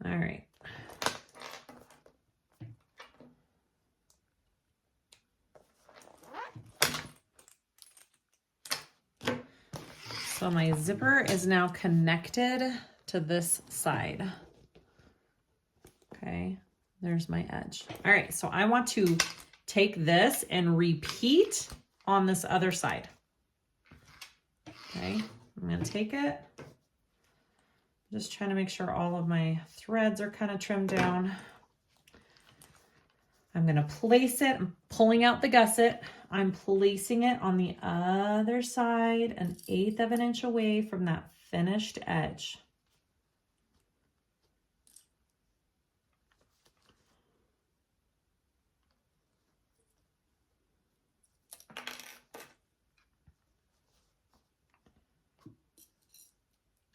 All right. So my zipper is now connected to this side. Okay, there's my edge. All right, so I want to take this and repeat on this other side. Okay, I'm gonna take it. Just trying to make sure all of my threads are kind of trimmed down. I'm gonna place it, I'm pulling out the gusset. I'm placing it on the other side, 1/8 of an inch away from that finished edge.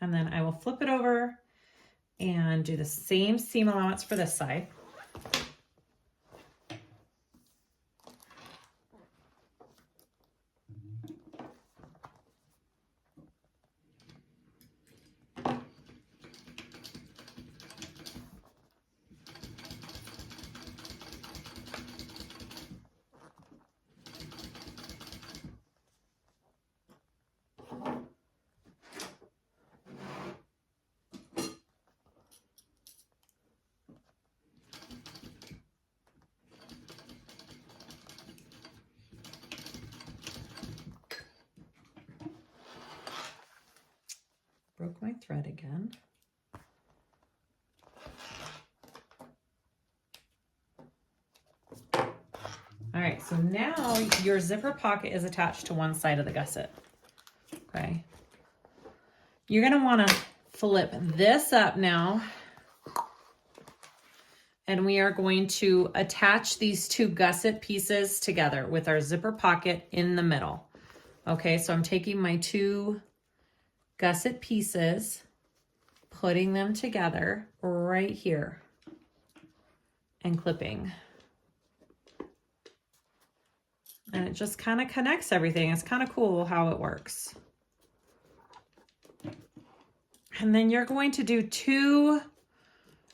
And then I will flip it over and do the same seam allowance for this side. Broke my thread again. All right, so now your zipper pocket is attached to one side of the gusset. Okay. You're gonna wanna flip this up now, and we are going to attach these two gusset pieces together with our zipper pocket in the middle. Okay, so I'm taking my two gusset pieces, putting them together right here and clipping. And it just kind of connects everything. It's kind of cool how it works. And then you're going to do 2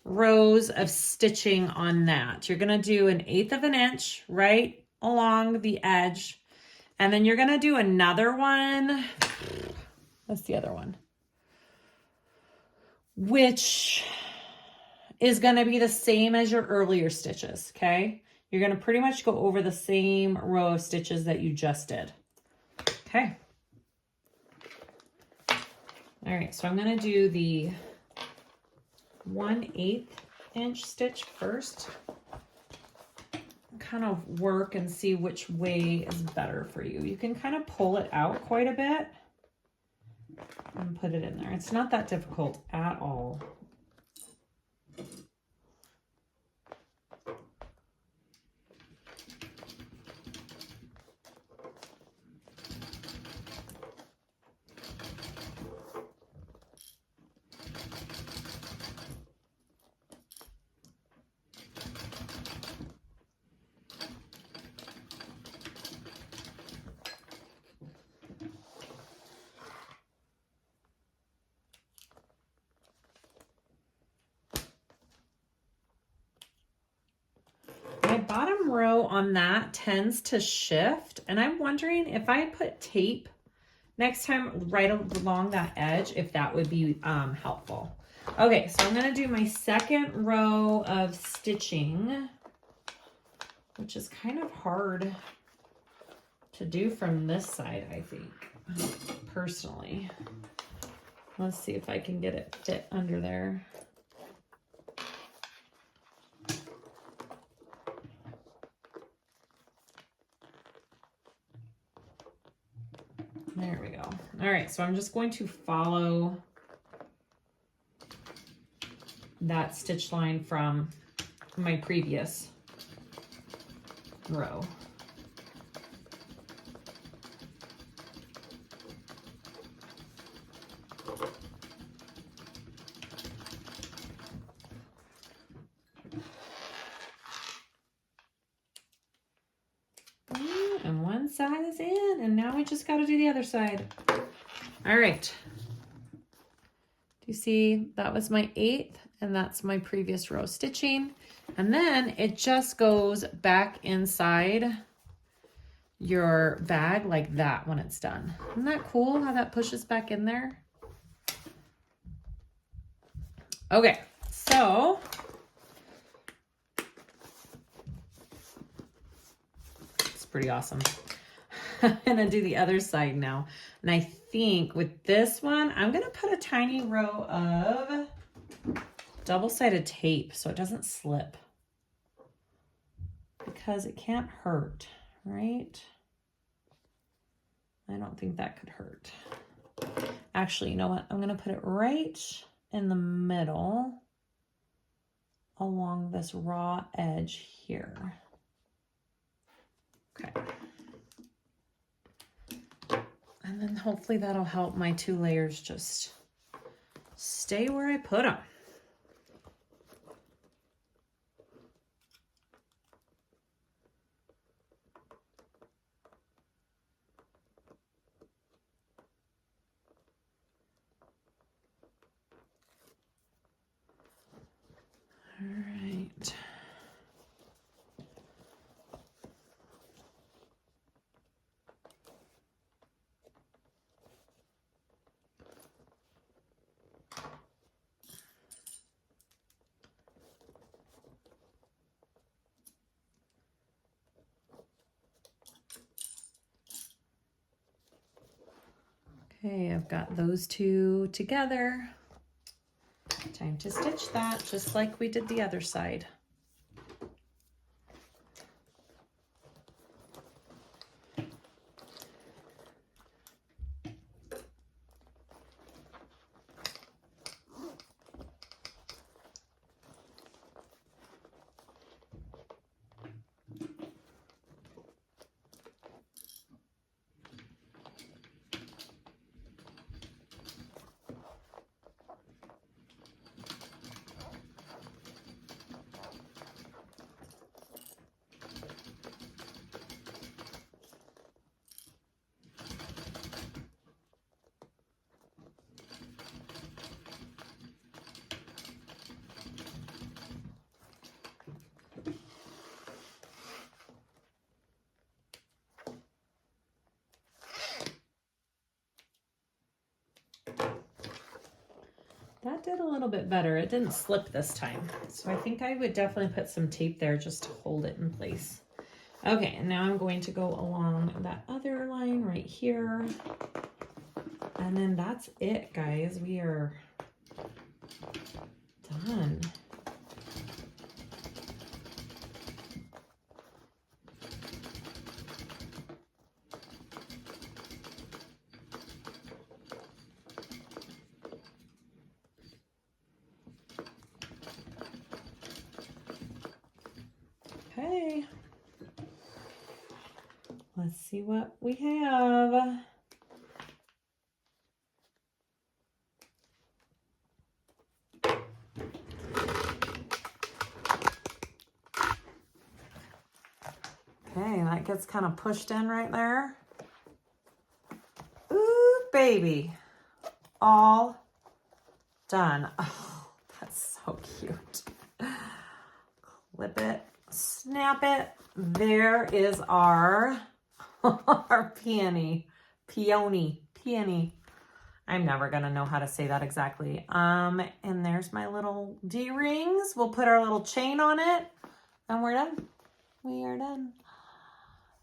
rows of stitching on that. You're going to do 1/8 of an inch right along the edge. And then you're going to do another one. That's the other one, which is going to be the same as your earlier stitches. Okay. You're going to pretty much go over the same row of stitches that you just did. Okay. All right. So I'm going to do the 1/8 inch stitch first. Kind of work and see which way is better for you. You can kind of pull it out quite a bit and put it in there. It's not that difficult at all. My bottom row on that tends to shift, and I'm wondering if I put tape next time right along that edge, if that would be helpful. Okay, so I'm going to do my second row of stitching, which is kind of hard to do from this side, I think, personally. Let's see if I can get it fit under there. There we go. All right, so I'm just going to follow that stitch line from my previous row. And one side is in, and now we just got to do the other side. All right. Do you see that was my 1/8, and that's my previous row stitching. And then it just goes back inside your bag like that when it's done. Isn't that cool how that pushes back in there? Okay, so it's pretty awesome. I'm gonna do the other side now. And I think with this one, I'm gonna put a tiny row of double-sided tape so it doesn't slip, because it can't hurt, right? I don't think that could hurt. Actually, you know what? I'm gonna put it right in the middle along this raw edge here. Okay. And then hopefully that'll help my 2 layers just stay where I put them. All right. Okay, I've got those 2 together. Time to stitch that just like we did the other side. That did a little bit better. It didn't slip this time. So I think I would definitely put some tape there just to hold it in place. Okay, and now I'm going to go along that other line right here. And then that's it, guys. We are done. Okay. Let's see what we have. Okay, that gets kind of pushed in right there. Ooh, baby. All done. Oh, that's so cute. Clip it, snap it. There is our, our peony. I'm never gonna know how to say that exactly. And there's my little D-rings. We'll put our little chain on it and we're done. We are done.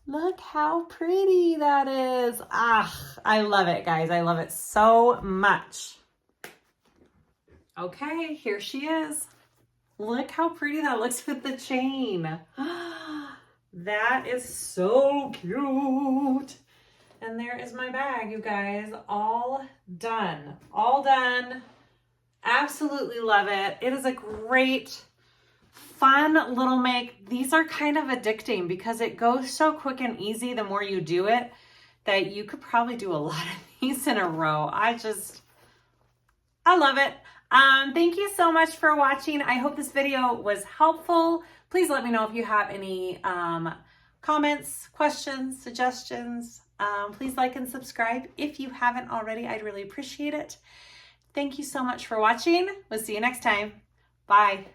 Look how pretty that is. Ah, I love it, guys. I love it so much. Okay, here she is. Look how pretty that looks with the chain. That is so cute. And there is my bag, you guys. All done. All done. Absolutely love it. It is a great, fun little make. These are kind of addicting because it goes so quick and easy the more you do it that you could probably do a lot of these in a row. I love it. Thank you so much for watching. I hope this video was helpful. Please let me know if you have any comments, questions, suggestions. Please like and subscribe if you haven't already. I'd really appreciate it. Thank you so much for watching. We'll see you next time. Bye.